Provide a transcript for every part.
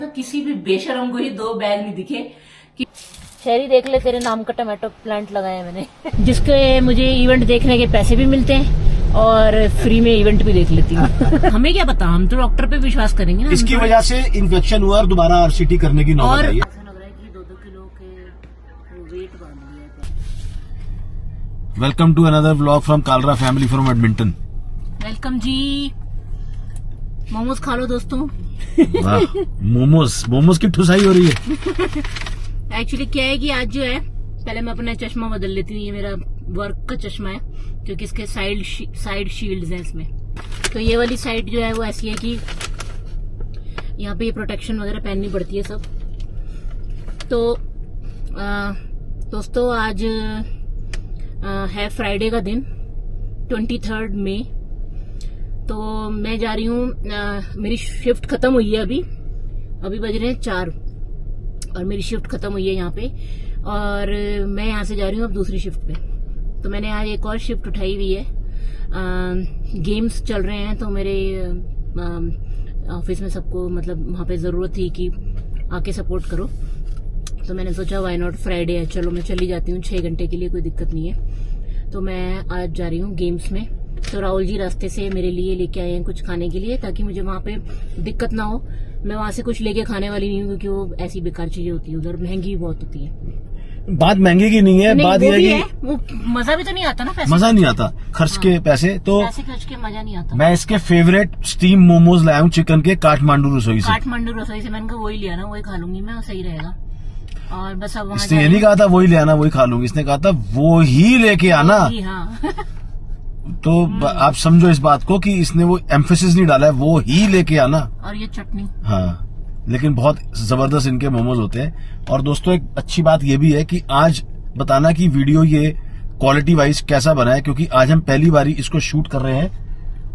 तो किसी भी बेशरम को ही 2 बैग नहीं दिखे कि शहरी देख ले तेरे नाम का टमाटो प्लांट लगाया मैंने जिसके मुझे इवेंट देखने के पैसे भी मिलते हैं और फ्री में इवेंट भी देख लेती हूँ। हमें क्या पता, हम तो डॉक्टर पे विश्वास करेंगे ना। इसकी वजह से इन्फेक्शन हुआ और दोबारा आरसीटी करने की नौबत आई है। ऐसा लग रहा है कि 2-2 किलो के वेट बांध लिया है। Welcome to another vlog from Kalra family from Edmonton. Welcome ji, momos खा लो दोस्तों। मोमोज की ठुसाई हो रही है। एक्चुअली क्या है कि आज जो है, पहले मैं अपना चश्मा बदल लेती हूँ। ये मेरा वर्क का चश्मा है क्योंकि इसके साइड शील्ड्स हैं इसमें। तो ये वाली साइड जो है वो ऐसी है कि यहाँ पे ये प्रोटेक्शन वगैरह पहननी पड़ती है सब। तो दोस्तों आज है फ्राइडे का दिन, 23 मई। तो मैं जा रही हूँ, मेरी शिफ्ट खत्म हुई है अभी बज रहे हैं 4 और मेरी शिफ्ट खत्म हुई है यहाँ पे, और मैं यहाँ से जा रही हूँ अब दूसरी शिफ्ट पे। तो मैंने आज एक और शिफ्ट उठाई हुई है। गेम्स चल रहे हैं तो मेरे ऑफिस में सबको मतलब वहाँ पे जरूरत थी कि आके सपोर्ट करो। तो मैंने सोचा व्हाई नॉट, फ्राइडे है, चलो मैं चली जाती हूँ 6 घंटे के लिए, कोई दिक्कत नहीं है। तो मैं आज जा रही हूँ गेम्स में। तो राहुल जी रास्ते से मेरे लिए लेके आए हैं कुछ खाने के लिए, ताकि मुझे वहाँ पे दिक्कत ना हो। मैं वहाँ से कुछ लेके खाने वाली नहीं हूँ क्योंकि वो ऐसी बेकार चीजें होती है, उधर महंगी बहुत होती है। बात महंगी की नहीं है, बात यह है कि वो मजा भी तो नहीं आता ना, पैसे मजा नहीं आता खर्च के पैसे। तो पैसे खर्च के मजा नहीं आता। मैं इसके फेवरेट स्टीम मोमोज लाया हूँ चिकन के, काठमांडू रसोई से। मैंने कहा वही लिया ना, वही खा लूंगी मैं, सही रहेगा। और बस अब वहाँ इसने ये नहीं कहा था वही ले आना वही खा लूंगी, इसने कहा था वो ही लेके आना। हाँ। तो आप समझो इस बात को कि इसने वो एम्फेसिस नहीं डाला है, वो ही लेके आना। और ये चटनी, हाँ, लेकिन बहुत जबरदस्त इनके मोमोज होते हैं। और दोस्तों एक अच्छी बात ये भी है कि आज बताना कि वीडियो ये क्वालिटी वाइज कैसा बना है, क्योंकि आज हम पहली बारी इसको शूट कर रहे हैं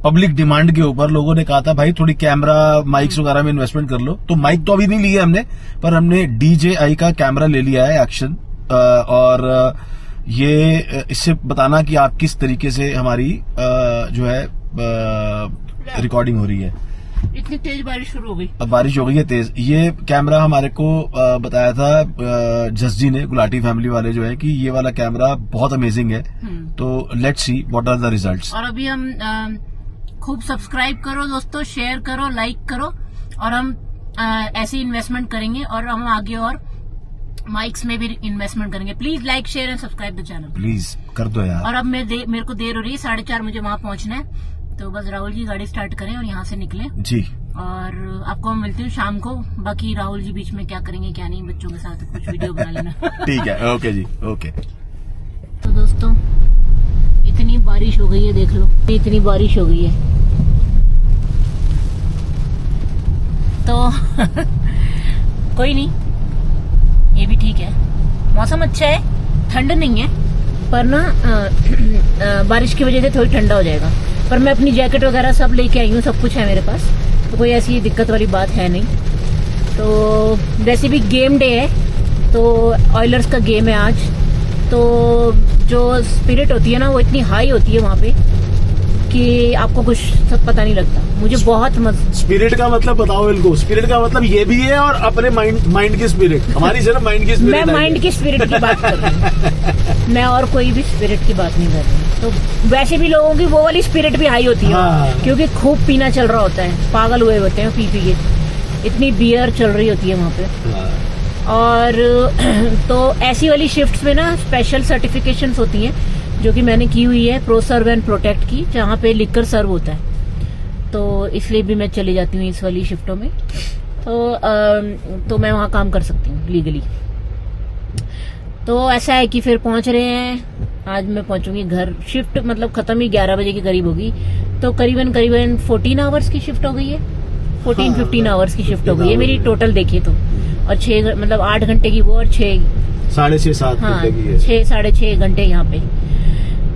पब्लिक डिमांड के ऊपर। लोगों ने कहा था भाई थोड़ी कैमरा माइक्स वगैरह में इन्वेस्टमेंट कर लो, तो माइक तो अभी नहीं लिया हमने, पर हमने DJI का कैमरा ले लिया है एक्शन। और ये इससे बताना कि आप किस तरीके से हमारी जो है रिकॉर्डिंग हो रही है। इतनी तेज बारिश शुरू हो गई, अब बारिश हो गई है तेज। ये कैमरा हमारे को बताया था जस जी ने, गुलाटी फैमिली वाले जो है, कि ये वाला कैमरा बहुत अमेजिंग है। तो let's see what are the results. और अभी हम खूब सब्सक्राइब करो दोस्तों, शेयर करो, लाइक करो, और हम ऐसे इन्वेस्टमेंट करेंगे और हम आगे और माइक्स में भी इन्वेस्टमेंट करेंगे। Please like share and subscribe the channel, please कर दो यार। और अब मेरे को देर हो रही है, 4:30 मुझे वहां पहुंचना है। तो बस राहुल जी गाड़ी स्टार्ट करें और यहाँ से निकले जी। और आपको हम मिलती हूँ शाम को। बाकी राहुल जी बीच में क्या करेंगे क्या नहीं, बच्चों के साथ कुछ वीडियो बना लेना। ठीक है, ओके जी, ओके। तो दोस्तों इतनी बारिश हो गई है, देख लो इतनी बारिश हो गई है। तो कोई नहीं, ये भी ठीक है, मौसम अच्छा है, ठंड नहीं है, पर ना बारिश की वजह से थोड़ी ठंडा हो जाएगा। पर मैं अपनी जैकेट वगैरह सब लेके आई हूँ, सब कुछ है मेरे पास, तो कोई ऐसी दिक्कत वाली बात है नहीं। तो वैसे भी गेम डे है, तो ऑयलर्स का गेम है आज। तो जो स्पिरिट होती है ना वो इतनी हाई होती है वहाँ पे कि आपको कुछ सब पता नहीं लगता। मुझे बहुत मजा। स्पिरिट का मतलब बताओ इनको। स्पिरिट का मतलब ये भी है और अपने माइंड की स्पिरिट, हमारी सिर्फ माइंड की स्पिरिट। मैं माइंड की स्पिरिट की बात कर रही हूँ, मैं और कोई भी स्पिरिट की बात नहीं कर रही। तो वैसे भी लोगों की वो वाली स्पिरिट भी हाई होती है। हाँ। क्योंकि खूब पीना चल रहा होता है, पागल हुए होते हैं पी के, इतनी बियर चल रही होती है वहाँ पे। हाँ। और तो ऐसी वाली शिफ्ट्स में ना स्पेशल सर्टिफिकेशंस होती हैं, जो कि मैंने की हुई है प्रो सर्व एंड प्रोटेक्ट की, जहाँ पे लिकर सर्व होता है। तो इसलिए भी मैं चली जाती हूँ इस वाली शिफ्टों में। तो मैं वहाँ काम कर सकती हूँ लीगली। तो ऐसा है कि फिर पहुंच रहे हैं, आज मैं पहुंचूंगी घर। शिफ्ट मतलब खत्म ही 11 बजे के करीब होगी, तो करीबन 14 आवर्स की शिफ्ट हो गई है, 14-15 आवर्स की शिफ्ट हो गई है मेरी टोटल देखिए तो। और 6 मतलब 8 घंटे की वो, और 6 साढ़े 6-7 घंटे की है। 6-6.5 घंटे यहाँ पे।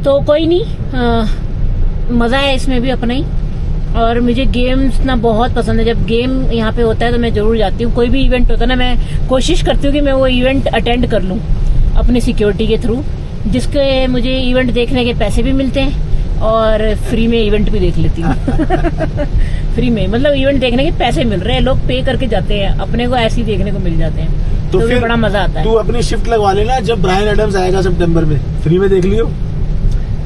तो कोई नहीं, मजा है इसमें भी अपना ही। और मुझे गेम्स ना बहुत पसंद है। जब गेम यहाँ पे होता है तो मैं जरूर जाती हूँ। कोई भी इवेंट होता है ना, मैं कोशिश करती हूँ कि मैं वो इवेंट अटेंड कर लूँ अपनी सिक्योरिटी के थ्रू, जिसके मुझे इवेंट देखने के पैसे भी मिलते हैं और फ्री में इवेंट भी देख लेती हूँ। फ्री में मतलब इवेंट देखने के पैसे मिल रहे हैं, लोग पे करके जाते हैं, अपने को ऐसे ही देखने को मिल जाते हैं, तो फिर बड़ा मजा आता है। तू अपनी शिफ्ट लगवा लेना, जब ब्रायन एडम्स आएगा सितंबर में, फ्री में देख लियो।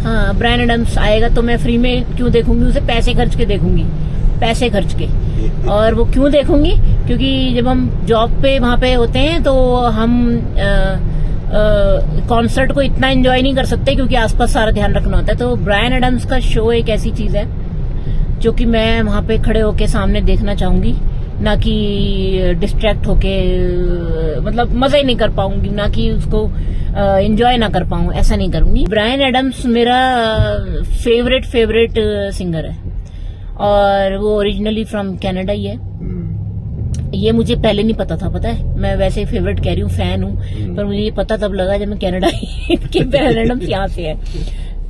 हाँ, ब्रायन एडम्स आएगा तो मैं फ्री में क्यों देखूंगी, उसे पैसे खर्च के देखूंगी, पैसे खर्च के। और वो क्यों देखूंगी, क्योंकि जब हम जॉब पे वहां पे होते हैं तो हम कॉन्सर्ट को इतना एंजॉय नहीं कर सकते, क्योंकि आसपास सारा ध्यान रखना होता है। तो ब्रायन एडम्स का शो एक ऐसी चीज है जो कि मैं वहां पे खड़े होके सामने देखना चाहूंगी, ना कि डिस्ट्रैक्ट होके मतलब मजा ही नहीं कर पाऊंगी, ना कि उसको एंजॉय ना कर पाऊं, ऐसा नहीं करूंगी। ब्रायन एडम्स मेरा फेवरेट सिंगर है, और वो ओरिजिनली फ्रॉम कनाडा ही है। ये मुझे पहले नहीं पता था, पता है, मैं वैसे फेवरेट कह रही हूँ, फैन हूँ, पर मुझे ये पता तब लगा जब मैं कनाडा के ब्रायन एडम्स यहाँ से है।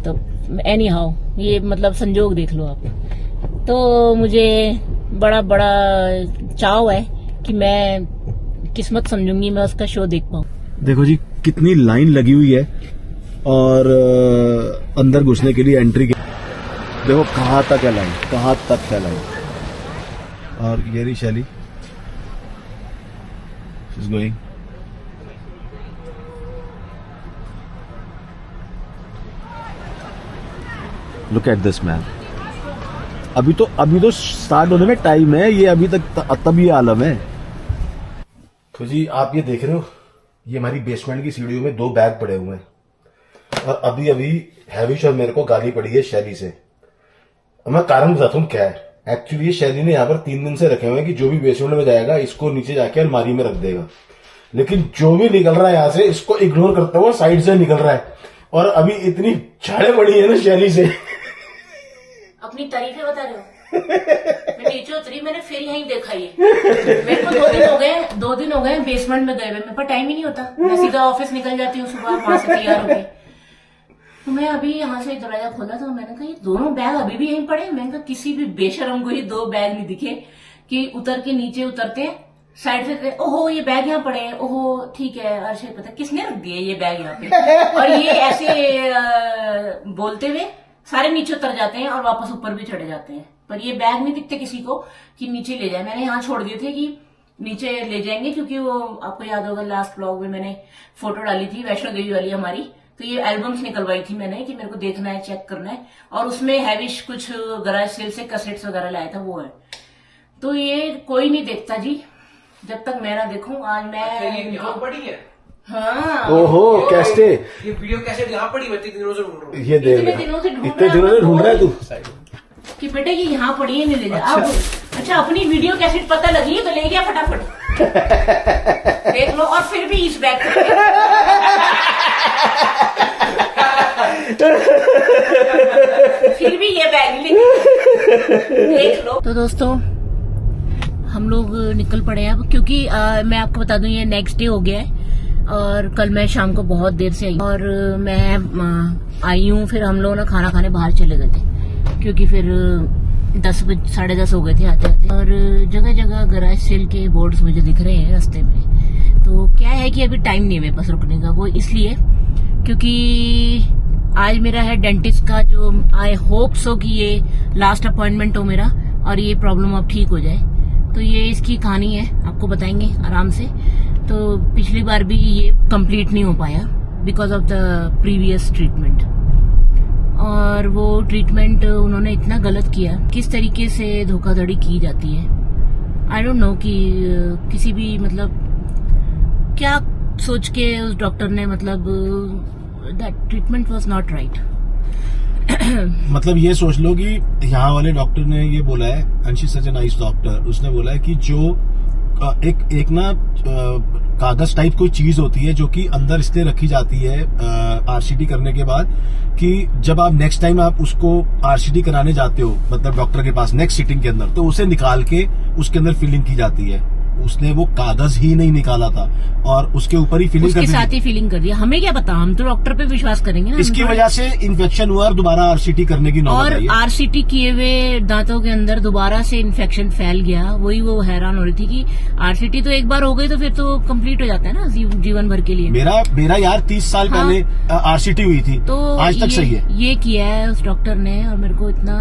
तो एनी हाउ, ये मतलब संजोग देख लो आप। तो मुझे बड़ा चाव है कि मैं किस्मत समझूंगी मैं उसका शो देख पाऊँ। देखो जी कितनी लाइन लगी हुई है, और अंदर घुसने के लिए एंट्री के देखो कहाँ तक है लाइन, कहाँ तक है लाइन। और ये रही शैली, she's going। Look at this man। अभी तो स्टार्ट होने में टाइम है, ये अभी तक तब ये आलम है। तो जी आप ये देख रहे हो, ये हमारी बेसमेंट की सीढ़ियों में 2 बैग पड़े हुए हैं, और अभी हैविश और मेरे को गाली पड़ी है शैली से। मैं कारण बताता हूँ क्या है। एक्चुअली ये शैली ने यहाँ पर 3 दिन से रखे हुए हैं कि जो भी बेसमेंट में जाएगा इसको नीचे जाके अलमारी में रख देगा, लेकिन जो भी निकल रहा है यहाँ से इसको इग्नोर करते हुए साइड से निकल रहा है। और अभी इतनी झाड़े पड़ी है ना शैली से। अपनी तारीफें बता रहे हो। मैं नीचे उतरी, मैंने फिर यहीं देखा ये। मेरे को 2 दिन हो गए बेसमेंट में गए हुए, मेरे पास टाइम ही नहीं होता। मैं सीधा ऑफिस निकल जाती हूँ सुबह, वहां से तैयार होके। तो मैं अभी यहाँ से दरवाजा खोला तो मैंने कहा ये दोनों बैग अभी भी यहीं पड़े। मैंने कहा किसी भी बेशरम को ये 2 बैग नहीं दिखे कि उतर के नीचे उतरते हैं साइड से, ओहो ये बैग यहाँ पड़े हैं, ओहो ठीक है अर्षद पता किसने रख दिए ये बैग यहाँ पे। और ये ऐसे बोलते हुए सारे नीचे उतर जाते हैं और वापस ऊपर भी चढ़े जाते हैं, पर ये बैग नहीं दिखते किसी को कि नीचे ले जाए। मैंने यहाँ छोड़ दिए थे कि नीचे ले जाएंगे, क्योंकि वो आपको याद होगा लास्ट ब्लॉग में मैंने फोटो डाली थी वैष्णो देवी वाली हमारी, तो ये एल्बम्स निकलवाई थी मैंने कि मेरे को देखना है, चेक करना है, और उसमें हैविश कुछ गराज सेल से कैसेट्स वगैरह लाया था, वो है। तो ये कोई नहीं देखता जी जब तक मैं ना देखूं। आज मैं यहाँ पड़ी है। हाँ, ओहो कैसे ये वीडियो कैसे यहाँ पड़ी, मैं 3 दिनों से ढूंढ रहा हूँ। ये देख, इतने दिनों से ढूंढ रहा है तू कि बेटे ये यहाँ पड़ी है, नहीं ले जा। अच्छा अपनी वीडियो कैसेट पता लगी तो ले गया फटाफट। देख लो, और फिर भी इस बैग फिर भी ये बैग देख लो। तो दोस्तों हम लोग निकल पड़े हैं अब, क्योंकि मैं आपको बता दूं ये नेक्स्ट डे हो गया है, और कल मैं शाम को बहुत देर से आई, और मैं आई हूँ, फिर हम लोग ना खाना खाने बाहर चले गए थे, क्योंकि फिर 10 10:30 हो गए थे आते आते। और जगह जगह गराज सेल के बोर्ड्स मुझे दिख रहे हैं रास्ते में। तो क्या है कि अभी टाइम नहीं है मेरे पास रुकने का, वो इसलिए क्योंकि आज मेरा है डेंटिस्ट का, जो आई होप सो कि ये लास्ट अपॉइंटमेंट हो मेरा, और ये प्रॉब्लम अब ठीक हो जाए। तो ये इसकी कहानी है, आपको बताएंगे आराम से। तो पिछली बार भी ये कंप्लीट नहीं हो पाया because of the previous treatment, और वो ट्रीटमेंट उन्होंने इतना गलत किया। किस तरीके से धोखाधड़ी की जाती है आई डोंट नो, कि किसी भी मतलब क्या सोच के उस डॉक्टर ने, मतलब that treatment was not right. मतलब ये सोच लो कि यहाँ वाले डॉक्टर ने ये बोला है, and she is such a nice doctor, उसने बोला है कि जो एक ना कागज टाइप कोई चीज होती है जो कि अंदर इसलिए रखी जाती है आरसीटी करने के बाद, कि जब आप नेक्स्ट टाइम आप उसको आरसीटी कराने जाते हो, मतलब डॉक्टर के पास नेक्स्ट सिटिंग के अंदर, तो उसे निकाल के उसके अंदर फिलिंग की जाती है। उसने वो कागज ही नहीं निकाला था और उसके ऊपर ही फिलिंग उसके कर साथ दी। ही फीलिंग कर दिया। हमें क्या पता, हम तो डॉक्टर पे विश्वास करेंगे ना। इसकी हम तो- वजह से इन्फेक्शन हुआ और दोबारा आरसीटी करने की नौबत और आई है। आरसीटी किए हुए दांतों के अंदर दोबारा से इन्फेक्शन फैल गया। वही वो हैरान हो रही थी कि आरसीटी तो एक बार हो गई तो फिर तो कंप्लीट हो जाता है ना जीवन भर के लिए। मेरा यार 30 साल हाँ। पहले आरसीटी हुई थी, तो आज तक सही है। ये किया है उस डॉक्टर ने और मेरे को इतना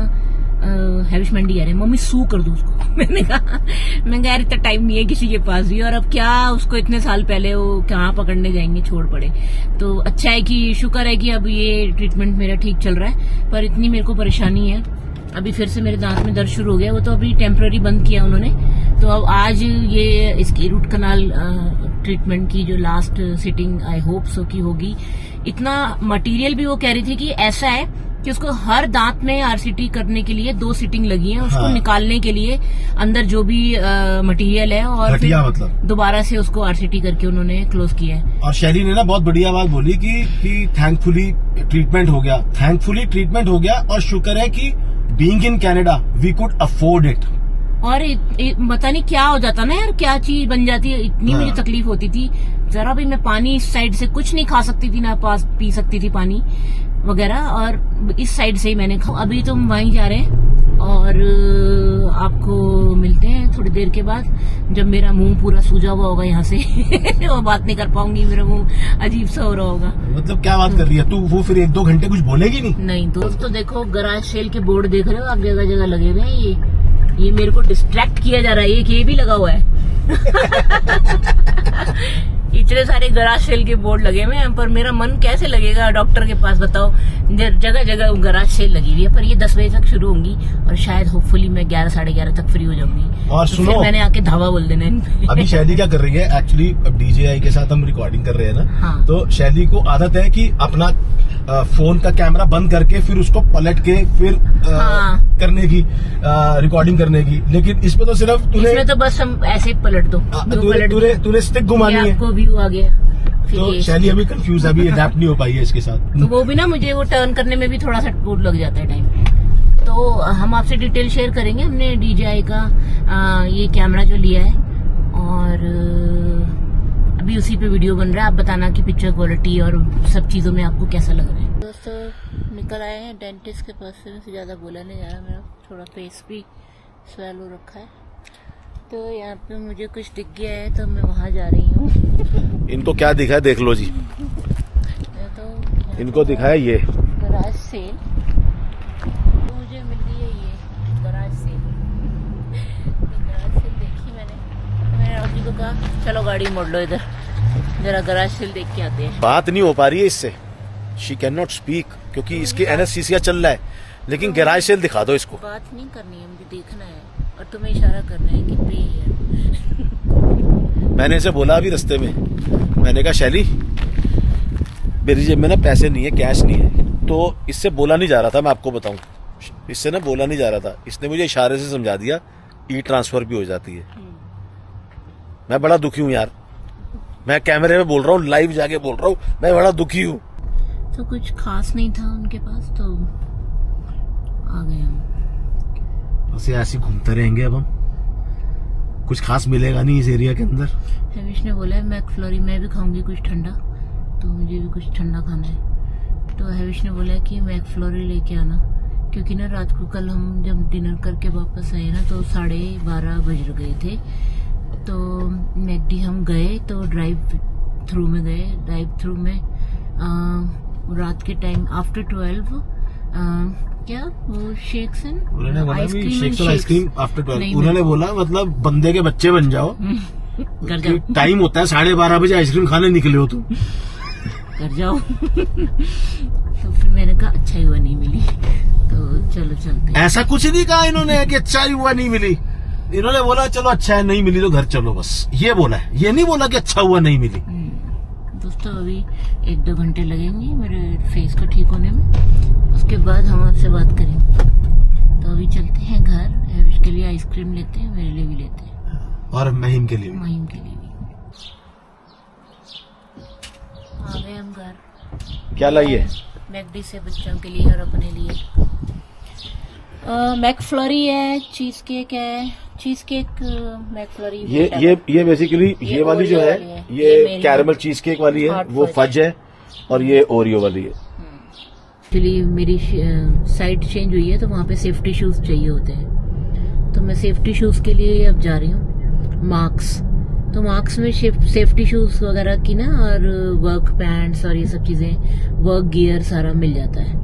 हैविश मंडी कह रहे, मम्मी सू कर दो उसको। मैंने कहा यार इतना टाइम नहीं है किसी के पास भी, और अब क्या उसको इतने साल पहले वो कहाँ पकड़ने जाएंगे, छोड़ पड़े। तो अच्छा है कि शुक्र है कि अब ये ट्रीटमेंट मेरा ठीक चल रहा है, पर इतनी मेरे को परेशानी है। अभी फिर से मेरे दांत में दर्द शुरू हो गया, वो तो अभी टेम्पररी बंद किया उन्होंने। तो अब आज ये इसकी रूट कनाल ट्रीटमेंट की जो last sitting I hope so की होगी। इतना मटेरियल भी वो कह रही थी कि ऐसा है कि उसको हर दांत में आरसीटी करने के लिए 2 सिटिंग लगी है, उसको हाँ। निकालने के लिए अंदर जो भी मटेरियल है, और फिर घटिया मतलब। दोबारा से उसको आरसीटी करके उन्होंने क्लोज किया है। और शैली ने ना बहुत बढ़िया बात बोली कि थैंकफुली ट्रीटमेंट हो गया, थैंकफुली ट्रीटमेंट हो गया और शुक्र है कि being in Canada we could afford it. और पता नहीं क्या हो जाता ना यार, क्या चीज बन जाती है। इतनी हाँ। मुझे तकलीफ होती थी, जरा भी मैं पानी इस साइड से कुछ नहीं खा सकती थी, ना पास पी सकती थी पानी वगैरह, और इस साइड से ही मैंने अभी तो हम वहीं जा रहे हैं और आपको मिलते हैं थोड़ी देर के बाद, जब मेरा मुंह पूरा सूजा हुआ होगा यहाँ से। वो बात नहीं कर पाऊंगी, मेरा मुंह अजीब सा हो रहा होगा। मतलब क्या बात कर रही है तू, वो फिर 1-2 घंटे कुछ बोलेगी नहीं? नहीं दोस्तों देखो, गराज सेल के बोर्ड देख रहे हो आप, जगह जगह लगे हुए हैं। ये मेरे को डिस्ट्रैक्ट किया जा रहा है। ये भी लगा हुआ है। इतने सारे गराज सेल के बोर्ड लगे हुए हैं, पर मेरा मन कैसे लगेगा डॉक्टर के पास, बताओ। जगह जगह गराज सेल लगी हुई है, पर ये 10 बजे तक शुरू होंगी और शायद होपफुली मैं 11 साढ़े 11 तक फ्री हो जाऊंगी। और तो सुनो, फिर मैंने आके धावा बोल देना इन पे। अभी शैली क्या कर रही है एक्चुअली, अब डीजेआई के साथ हम रिकॉर्डिंग कर रहे हैं ना। हाँ। तो शैली को आदत है कि अपना फोन का कैमरा बंद करके फिर उसको पलट के फिर हाँ। करने की रिकॉर्डिंग करने की, लेकिन इसमें तो सिर्फ इसमें तो बस हम ऐसे ही पलट दो, तूने स्टिक घुमानी है। आपको व्यू आ गया। फिर तो ये शैली अभी कंफ्यूज, अभी अडेप्ट नहीं हो पाई है इसके साथ। तो वो भी ना, मुझे वो टर्न करने में भी थोड़ा सा टूट लग जाता है टाइम। तो हम आपसे डिटेल शेयर करेंगे। हमने DJI का ये कैमरा जो लिया है, और अभी उसी पे वीडियो बन रहा है। आप बताना कि पिक्चर क्वालिटी और सब चीजों में आपको कैसा लग रहा है। दोस्तों निकल आए हैं डेंटिस्ट के पास से ज्यादा बोला नहीं जा रहा, मेरा थोड़ा फेस भी स्वेल हो रखा है। तो यहाँ पे मुझे कुछ दिख गया है तो मैं वहाँ जा रही हूँ। इनको क्या दिखा है देख लो जी, तो इनको दिखा है ये गराज सेल, तो मुझे मिल गई है ये गराज सेल। गराज सेल देखी मैंने राजी को कहा चलो गाड़ी मोड़ लो इधर, जरा गराज सेल देख के आते हैं। बात नहीं हो पा रही है इससे, शी कैन नॉट स्पीक क्योंकि इसके एनेस्थीसिया चल रहा है, लेकिन गैराज सेल दिखा दो इसको। बात नहीं करनी है, मुझे देखना है और तुम्हें इशारा करना है कि पे है। मैंने इसे बोला अभी रास्ते में, मैंने कहा शैली मेरी जेब में ना पैसे नहीं है, कैश नहीं है। तो इससे बोला नहीं जा रहा था, मैं आपको बताऊं, इससे ना बोला नहीं जा रहा था। इसने मुझे इशारे से समझा दिया ई ट्रांसफर भी हो जाती है। मैं बड़ा दुखी हूं यार, मैं कैमरे में बोल रहा हूँ, लाइव जाके बोल रहा हूँ, मैं बड़ा दुखी हूँ। तो कुछ खास नहीं था उनके पास, तो आ गए हम। ऐसे ऐसे घूमते रहेंगे अब हम, कुछ खास मिलेगा नहीं इस एरिया के अंदर। हमीश ने बोला है मैकफ्लोरी मैं भी खाऊंगी कुछ ठंडा, तो मुझे भी कुछ ठंडा खाना है। तो हमीश ने बोला है कि मैकफ्लोरी लेके आना, क्योंकि ना रात को कल हम जब डिनर करके वापस आए ना तो 12:30 बज गए थे। तो मैकडी हम गए तो ड्राइव थ्रू में गए। ड्राइव थ्रू में रात के टाइम आफ्टर 12 क्या वो शेक्स एंड आइसक्रीम आफ्टर 12। उन्होंने बोला मतलब बंदे के बच्चे बन जाओ, कर जाओ, टाइम होता है 12:30 बजे आइसक्रीम खाने निकले हो तुम, कर जाओ। तो फिर मैंने कहा अच्छा हुआ नहीं मिली, तो चलो चलते हैं। ऐसा कुछ नहीं कहा इन्होंने कि अच्छा हुआ नहीं मिली, इन्होंने बोला चलो अच्छा है नहीं मिली तो घर चलो, बस ये बोला है, ये नहीं बोला कि अच्छा हुआ नहीं मिली। दोस्तों अभी 1-2 घंटे लगेंगे मेरे फेस को ठीक होने में, उसके बाद हम आपसे बात करेंगे। तो अभी चलते हैं घर, हमीश के लिए आइसक्रीम लेते हैं, मेरे लिए भी लेते हैं और महिम के लिए भी। महिम के लिए भी। आ गए हम घर। क्या लाइए? मैकडी से बच्चों के लिए और अपने लिए मैकफ्लरी है, चीज केक है, चीज केक मैकफ्लरी। ये बेसिकली ये वाली जो Oreo है वाली है। ये मेरी कैरेमल चीज केक वाली है, Hot वो fudge फज है, और ये ओरियो वाली है। एक्चुअली मेरी साइड चेंज हुई है तो वहाँ पे सेफ्टी शूज चाहिए होते हैं, तो मैं सेफ्टी शूज के लिए अब जा रही हूँ मार्क्स। तो मार्क्स में सेफ्टी शूज वगैरह की ना, और वर्क पैंट्स और ये सब चीजें, वर्क गियर सारा मिल जाता है।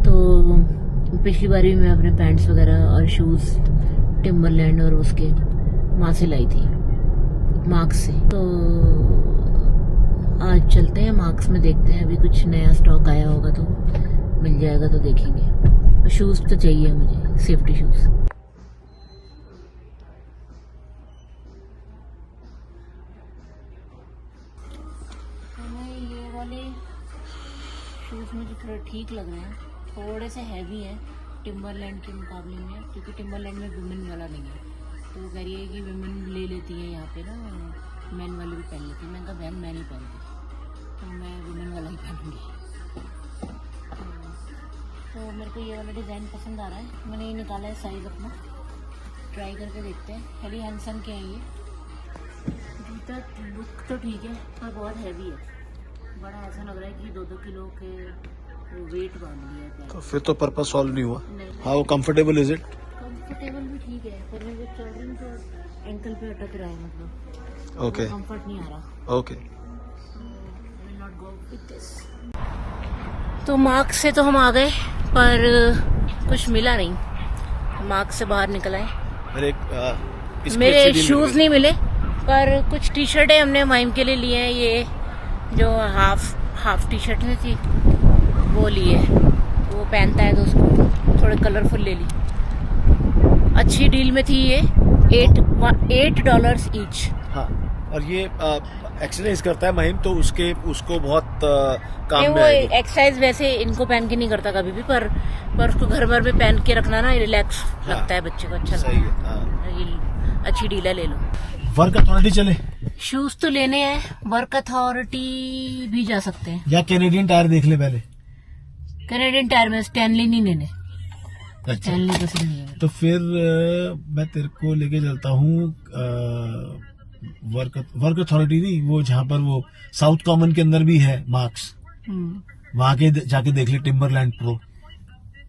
तो पिछली बार भी मैं अपने पैंट्स वगैरह और शूज टिम्बरलैंड और उसके वहां से लाई थी, मार्क्स से। तो आज चलते हैं मार्क्स में, देखते हैं अभी कुछ नया स्टॉक आया होगा तो मिल जाएगा तो देखेंगे। शूज तो चाहिए मुझे, सेफ्टी शूज। ये वाले शूज मुझे थोड़ा ठीक लग रहे हैं, थोड़े से हैवी है टिम्बरलैंड के मुकाबले में, क्योंकि टिम्बरलैंड में विमेन वाला नहीं है। तो वो कह रही है कि विमेन ले लेती है यहाँ पे ना, मैन वाले भी पहन लेती है। मैंने कहा बहन मैं नहीं पहनती, तो मैं विमेन वाला ही पहनूंगी। तो मेरे को ये वाला डिज़ाइन पसंद आ रहा है, मैंने ये निकाला है साइज़ अपना, ट्राई करके देखते हैं। हेली हैंसन के हैं ये। जूता लुक तो ठीक है पर बहुत हैवी है, बड़ा ऐसा लग रहा है कि 2-2 किलो के वेट बांध लिया है। तो फिर तो पर्पस सॉल्व नहीं हुआ। नहीं, how comfortable is it? Comfortable भी ठीक है, पर मैं जो चल रही हूँ तो एंकल पे अटक रहा है, मतलब ओके कंफर्ट नहीं आ रहा। Okay. will not go with this। तो मार्क्स से तो हम आ गए पर कुछ मिला नहीं, मार्क्स से बाहर निकल आए। मेरे शूज नहीं मिले, पर कुछ टी शर्टें हमने माइम के लिए लिए हैं। ये जो हाफ टी शर्ट थी वो लिए, वो पहनता है तो उसको थोड़े कलरफुल ले ली। अच्छी डील में थी ये, $8 ईच। हाँ, और ये एक्सरसाइज करता है महिम, तो उसको बहुत काम नहीं, में वो आएगी। एक्सरसाइज वैसे इनको पहन के नहीं करता कभी भी, पर उसको घर भर में पहन के रखना ना रिलैक्स लगता है बच्चे को, अच्छा सही लगता है। हाँ। है। अच्छी डील है, ले लो। वर्क अथॉरिटी चले शूज तो लेने हैं, वर्क अथॉरिटी भी जा सकते हैं, या कैनेडियन टायर देख ले पहले। कैनेडियन टायर में स्टैनली नहीं लेने, अच्छा, स्टैनली पसंद नहीं है। तो फिर मैं तेरे को लेके चलता हूँ वर्क अथॉरिटी नहीं, वो जहाँ पर वो साउथ कॉमन के अंदर भी है मार्क्स, वहाँ के जाके देख ले टिम्बरलैंड प्रो।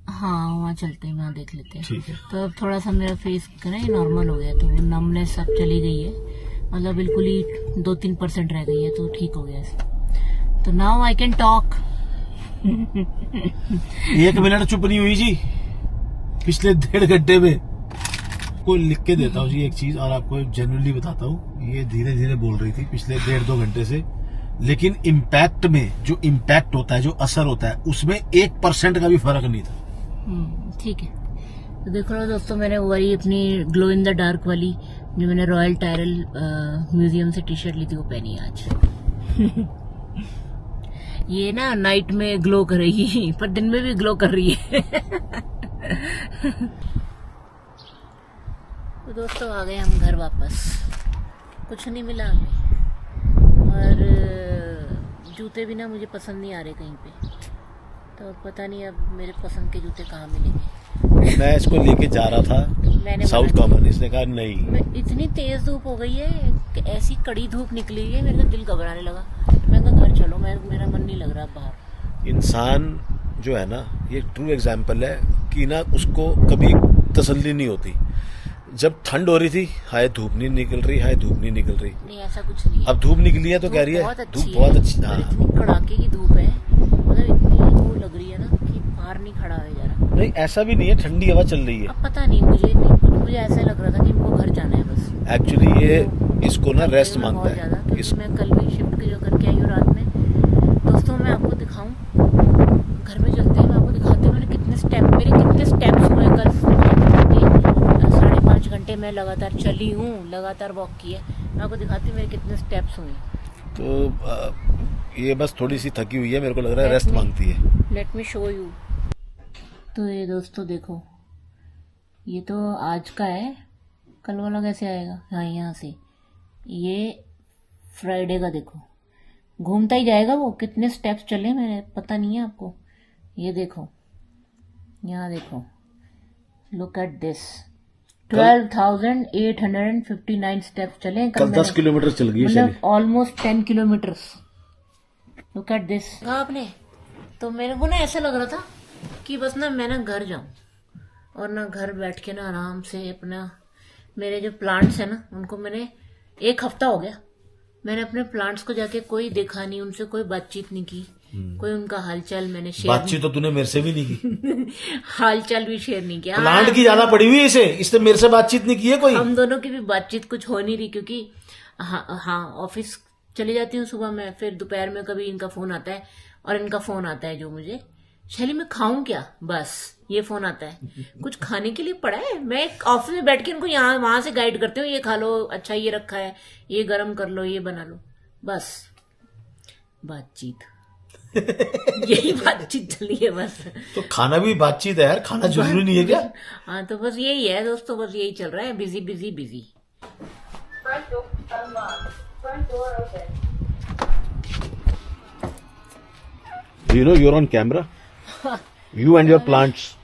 हाँ वहाँ चलते हैं, वहाँ देख लेते हैं। ठीक है। तो अब थोड़ा सा मेरा फेस नॉर्मल हो गया, तो नमनेस सब चली गई है, मतलब बिल्कुल ही 2-3% रह गई है, तो ठीक हो गया है। तो now I can talk. 1 minute चुप नहीं हुई जी पिछले 1.5 घंटे में। को लिख के देता हूँ जी एक चीज, और आपको जेन्युइनली बताता हूँ, ये धीरे धीरे बोल रही थी पिछले 1.5-2 घंटे से, लेकिन इम्पैक्ट में जो इम्पैक्ट होता है, जो असर होता है, उसमें 1% का भी फर्क नहीं था। ठीक है। तो देखो ना दोस्तों, मैंने वही अपनी ग्लो इन द डार्क वाली जो मैंने रॉयल टायरल म्यूजियम से टी शर्ट ली थी वो पहनी आज। ये ना नाइट में ग्लो करेगी पर दिन में भी ग्लो कर रही है। तो दोस्तों आ गए हम घर वापस, कुछ नहीं मिला हमें, और जूते भी ना मुझे पसंद नहीं आ रहे कहीं पे, तो पता नहीं अब मेरे पसंद के जूते कहाँ मिलेंगे। मैं इसको लेके जा रहा था साउथ कॉमन, इसने कहा नहीं। इतनी तेज धूप हो गई है कि ऐसी कड़ी धूप निकली है, मेरा दिल घबराने लगा। मैं कहा घर चलो, मेरा मन नहीं लग रहा बाहर। इंसान जो है ना, ये ट्रू एग्जाम्पल है कि ना उसको कभी तसल्ली नहीं होती। जब ठंड हो रही थी, हाय धूप नहीं निकल रही, हाय धूप नहीं निकल रही। नहीं ऐसा कुछ नहीं है। अब धूप निकली है तो कह रही है धूप बहुत अच्छी। हाँ, इतनी कड़ाके की धूप है, मतलब इतनी वो लग रही है ना कि बाहर नहीं खड़ा है जरा। नहीं ऐसा भी नहीं है, ठंडी हवा चल रही है। अब पता नहीं मुझे ऐसा लग रहा था कि इनको घर जाना है बस। एक्चुअली ये इसको ना रेस्ट मांगता बहुत ज्यादा, है। क्योंकि मैं कल भी शिफ्ट जो करके आई हूँ रात में। दोस्तों मैं आपको दिखाऊं, घर में चलते हैं, मैं आपको दिखाती हूँ मेरे कितने स्टेप्स हुए कल। 5.5 घंटे मैं लगातार चली हूँ, लगातार वॉक की है। मैं आपको दिखाती हूँ मेरे कितने स्टेप्स हुए। तो ये बस थोड़ी सी थकी हुई है, मेरे को लग रहा है रेस्ट मांगती है। Let me show you. तो ये दोस्तों देखो, ये तो आज का है, कल वाला कैसे आएगा? हाँ यहाँ से, ये फ्राइडे का देखो, घूमता ही जाएगा वो। कितने स्टेप्स चले मैंने, पता नहीं है आपको। ये देखो, यहाँ देखो, लुक एट दिस 12,859 स्टेप्स चले कल 10 किलोमीटर चल गई है मतलब almost 10 kilometre. Look at this. कहा आपने तो मेरे को ना ऐसा लग रहा था कि बस ना मैं ना घर जाऊं और ना घर बैठ के ना आराम से अपना, मेरे जो प्लांट्स है ना उनको मैंने 1 हफ्ता हो गया मैंने अपने प्लांट्स को जाके कोई देखा नहीं, उनसे कोई बातचीत नहीं की, कोई उनका हालचाल मैंने शेयर बातचीत तो तूने मेरे से भी नहीं की हालचाल भी शेयर नहीं किया। प्लांट की ज्यादा पड़ी हुई है इसे, इसने मेरे से बातचीत नहीं की है कोई। हम दोनों की भी बातचीत कुछ हो नहीं रही क्योंकि हाँ ऑफिस चली जाती हूँ सुबह में, फिर दोपहर में कभी इनका फोन आता है और इनका फोन आता है जो मुझे शैली मैं खाऊं क्या, बस ये फोन आता है। कुछ खाने के लिए पड़ा है, मैं ऑफिस में बैठ के इनको यहाँ वहां से गाइड करती हूँ, ये खा लो, अच्छा ये रखा है, ये गरम कर लो, ये बना लो, बस बातचीत यही बातचीत चली है बस। तो खाना भी बातचीत है यार, खाना जरूरी नहीं है क्या? हाँ तो बस यही है दोस्तों, बस यही चल रहा है, busy busy busy. You know you're on camera. You and your plants.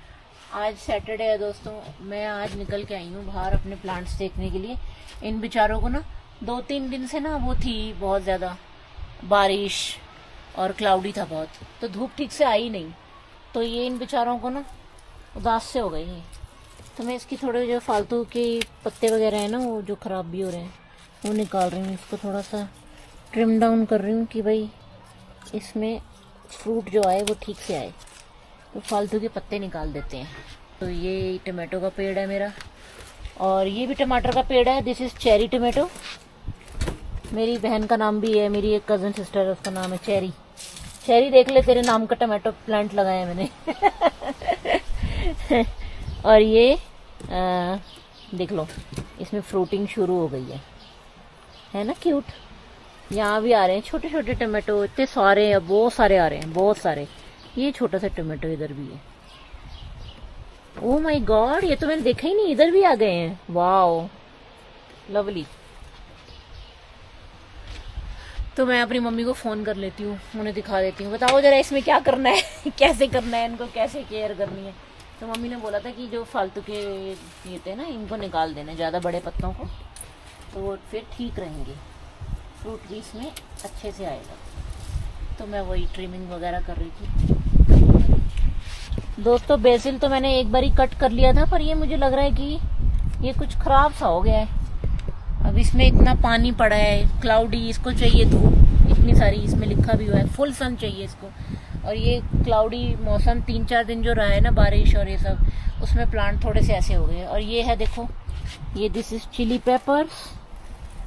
आज सैटरडे है दोस्तों, मैं आज निकल के आई हूँ बाहर अपने प्लांट्स देखने के लिए। इन बेचारों को ना 2-3 दिन से ना वो थी बहुत ज्यादा बारिश और क्लाउडी था बहुत, तो धूप ठीक से आई नहीं, तो ये इन बेचारों को ना उदास से हो गई है। तो मैं इसकी थोड़े जो फालतू के पत्ते वगैरह है ना वो जो खराब भी हो रहे हैं वो निकाल रही हूँ, इसको थोड़ा सा ट्रिम डाउन कर रही हूँ कि भाई इसमें फ्रूट जो आए वो ठीक से आए, तो फालतू के पत्ते निकाल देते हैं। तो ये टमाटो का पेड़ है मेरा, और ये भी टमाटर का पेड़ है, दिस इज चेरी टमाटो। मेरी बहन का नाम भी है, मेरी एक कजन सिस्टर है, उसका नाम है चेरी। चेरी देख ले, तेरे नाम का टमाटो प्लांट लगाया मैंने और ये देख लो इसमें फ्रूटिंग शुरू हो गई है ना क्यूट। यहाँ भी आ रहे हैं छोटे छोटे टमाटो, इतने सारे, अब बहुत सारे आ रहे हैं, बहुत सारे। ये छोटा सा टमाटो इधर भी है, ओह माय गॉड, ये तो मैंने देखा ही नहीं, इधर भी आ गए हैं, वाओ लवली। तो मैं अपनी मम्मी को फोन कर लेती हूँ, उन्हें दिखा देती हूँ, बताओ जरा इसमें क्या करना है कैसे करना है, इनको कैसे केयर करनी है। तो मम्मी ने बोला था कि जो फालतू के ये थे ना इनको निकाल देना, ज्यादा बड़े पत्तों को, तो वो फिर ठीक रहेंगे, फ्रूट भी इसमें अच्छे से आएगा। तो मैं वही ट्रिमिंग वगैरह कर रही थी दोस्तों। बेसिल तो मैंने एक बार ही कट कर लिया था, पर ये मुझे लग रहा है कि ये कुछ खराब सा हो गया है। अब इसमें इतना पानी पड़ा है, क्लाउडी, इसको चाहिए धूप इतनी सारी, इसमें लिखा भी हुआ है फुल सन चाहिए इसको, और ये क्लाउडी मौसम 3-4 दिन जो रहा है ना बारिश और ये सब, उसमें प्लांट थोड़े से ऐसे हो गए। और ये है देखो, ये दिस इज चिली पेपर्स,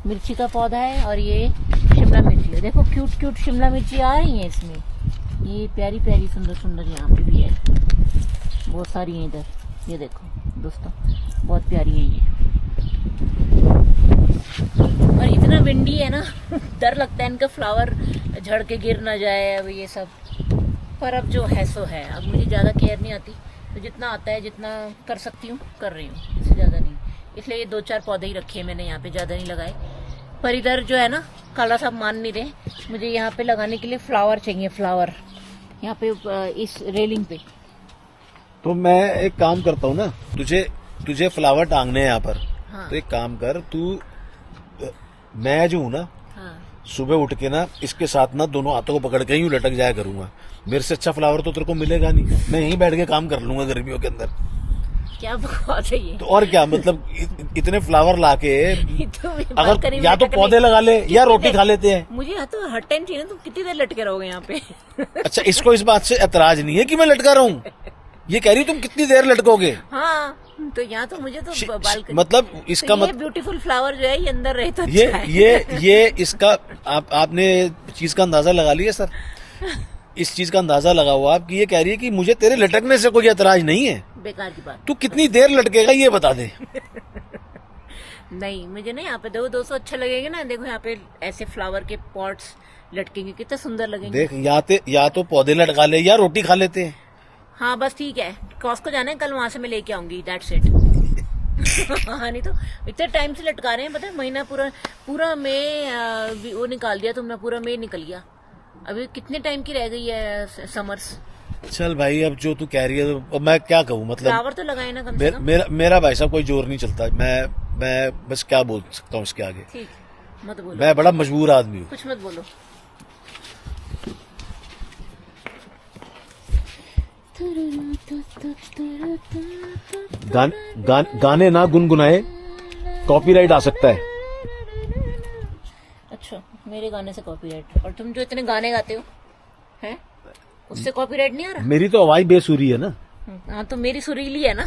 मिर्ची का पौधा है, और ये शिमला मिर्ची है। देखो क्यूट क्यूट शिमला मिर्ची आ रही है इसमें, ये प्यारी प्यारी सुंदर सुंदर यहाँ पे भी है, बहुत सारी है इधर, ये देखो दोस्तों बहुत प्यारी है ये। और इतना विंडी है ना डर लगता है इनका फ्लावर झड़ के गिर ना जाए अब ये सब, पर अब जो है सो है। अब मुझे ज्यादा केयर नहीं आती, तो जितना आता है जितना कर सकती हूँ कर रही हूँ, इससे ज्यादा नहीं। इसलिए ये 2-4 पौधे ही रखे मैंने यहाँ पे, ज्यादा नहीं लगाए। पर इधर जो है ना काला साहब मान नहीं रहे, मुझे यहाँ पे लगाने के लिए फ्लावर चाहिए, फ्लावर यहाँ पे इस रेलिंग पे। तो मैं एक काम करता हूँ ना, तुझे फ्लावर टांगने हैं यहाँ पर। हाँ। तो एक काम कर, तू मैं जो हूँ ना, हाँ। सुबह उठ के ना इसके साथ ना दोनों हाथों को पकड़ के यूं लटक जाया करूंगा। मेरे से अच्छा फ्लावर तो तेरे को मिलेगा नहीं, मैं यहीं बैठ के काम कर लूंगा गर्मियों के अंदर। क्या बकवास है ये। तो और क्या, मतलब इतने फ्लावर लाके तो अगर या तो पौधे लगा ले या रोटी खा लेते हैं। मुझे यहाँ तो हर टाइम चाहिए, तुम कितनी देर लटके रहोगे यहाँ पे अच्छा, इसको इस बात से एतराज नहीं है कि मैं लटका रहा हूँ, ये कह रही तुम कितनी देर लटकोगे। हाँ, तो यहाँ तो मुझे तो बालकनी, मतलब इसका तो ये ब्यूटीफुल फ्लावर जो है ये अंदर रहे तो ये अच्छा है। ये इसका आपने चीज का अंदाजा लगा लिया सर, इस चीज का अंदाजा लगा हुआ आप कि ये कह रही है कि मुझे तेरे लटकने से कोई एतराज नहीं है, बेकार की बात। तू कितनी देर लटकेगा ये बता दे। नहीं, मुझे ना यहाँ पे 200 अच्छा लगेगा ना, देखो यहाँ पे ऐसे फ्लावर के पॉट्स लटकेंगे, कितने सुंदर लगेंगे। देख या तो पौधे लटका ले या रोटी खा लेते हैं। हाँ बस ठीक है, कॉस्को जाना है कल, वहां से मैं लेके आऊंगी, दैट्स इट हाँ, नहीं तो इतने टाइम से लटका रहे हैं, पता है महीना पूरा मई वो निकाल दिया तुमने, पूरा मई निकल गया। अभी कितने टाइम की रह गई है समर्स, चल भाई, अब जो तू कह रही है तो अब मैं क्या कहूँ, मतलब फ्लावर तो लगाए ना कम से कम। मेरा भाई साहब कोई जोर नहीं चलता। मैं बस क्या बोल सकता हूँ इसके आगे। ठीक, मत बोलो, मैं बड़ा मजबूर आदमी हूँ। कुछ मत बोलो। गाने ना गुनगुनाए, कॉपीराइट आ सकता है। अच्छा, मेरे गाने से कॉपीराइट? और तुम जो इतने गाने गाते हो हैं, उससे कॉपीराइट नहीं आ रहा? मेरी तो आवाज बेसुरी है ना। हाँ, तो मेरी सुरीली है ना।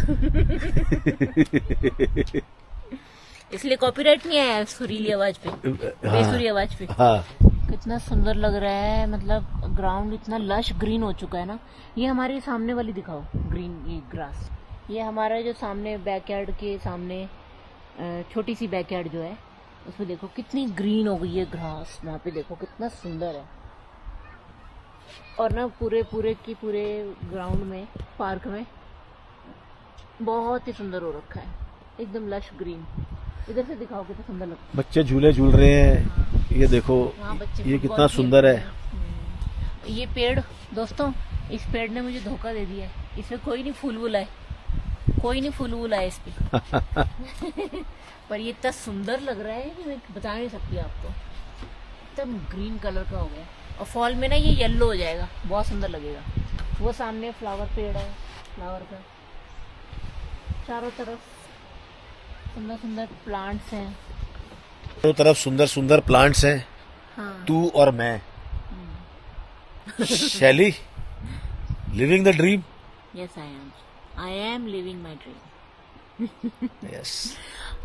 इसलिए कॉपीराइट नहीं आया सुरीली आवाज पे, बेसुरी आवाज पे। हाँ, कितना सुंदर लग रहा है, मतलब ग्राउंड इतना लश ग्रीन हो चुका है ना। ये हमारे सामने वाली दिखाओ ग्रीन, ये ग्रास, ये हमारा जो सामने बैकयार्ड के सामने छोटी सी बैकयार्ड जो है, उसमें देखो कितनी ग्रीन हो गई है घास। वहाँ पे देखो कितना सुंदर है। और ना पूरे ग्राउंड में, पार्क में बहुत ही सुंदर हो रखा है, एकदम लश ग्रीन। इधर से दिखाओ कितना सुंदर लगता है। बच्चे झूले झूल रहे हैं, ये देखो, हाँ, बच्चे ये फुटबॉल कितना खेल सुंदर रहे है। हैं। ये पेड़, दोस्तों, इस पेड़ ने मुझे धोखा दे दिया है। इसमें कोई नहीं फूल वूल आए, कोई नहीं फूल वूल आए इस पे। पर ये इतना सुंदर लग रहा है कि मैं बता नहीं सकती आपको। एकदम ग्रीन कलर का हो गया, और फॉल में ना ये येलो हो जाएगा, बहुत सुंदर लगेगा। वो सामने फ्लावर पेड़ है, फ्लावर का चारों तरफ सुंदर सुंदर प्लांट्स हैं। चारों तरफ सुंदर सुंदर प्लांट्स हैं। हाँ, तू और मैं, शैली, living the dream. Yes I am living my dream. Yes.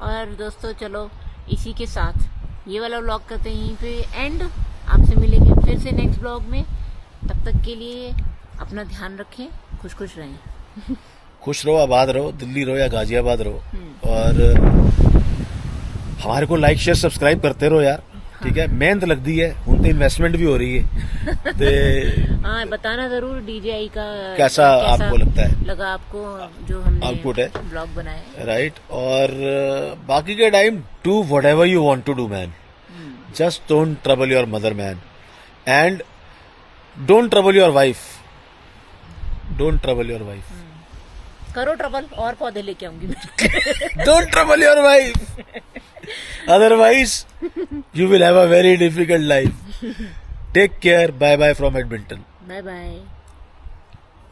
और दोस्तों, चलो इसी के साथ ये वाला व्लॉग करते हैं यहीं पे एंड। आपसे मिलेंगे फिर से नेक्स्ट व्लॉग में। तब तक के लिए अपना ध्यान रखें, खुश रहें। खुश रहो, आबाद रहो, दिल्ली रहो या गाजियाबाद रहो। और हमारे को लाइक शेयर सब्सक्राइब करते रहो यार, ठीक है। मेहनत लगती है, उन पे इन्वेस्टमेंट भी हो रही है। ते हाँ, बताना जरूर DJI का कैसा आपको लगता है, लगा आपको जो हमने आउटपुट है, ब्लॉग बनाया, राइट। और बाकी के time do whatever you want to do man, just don't trouble your mother man, and don't trouble your wife, don't trouble your wife. करो ट्रबल, और पौधे लेके आऊंगी मैं। Don't trouble your wife, otherwise you will have a very difficult life. Take care. Bye bye from Edmonton. Bye bye.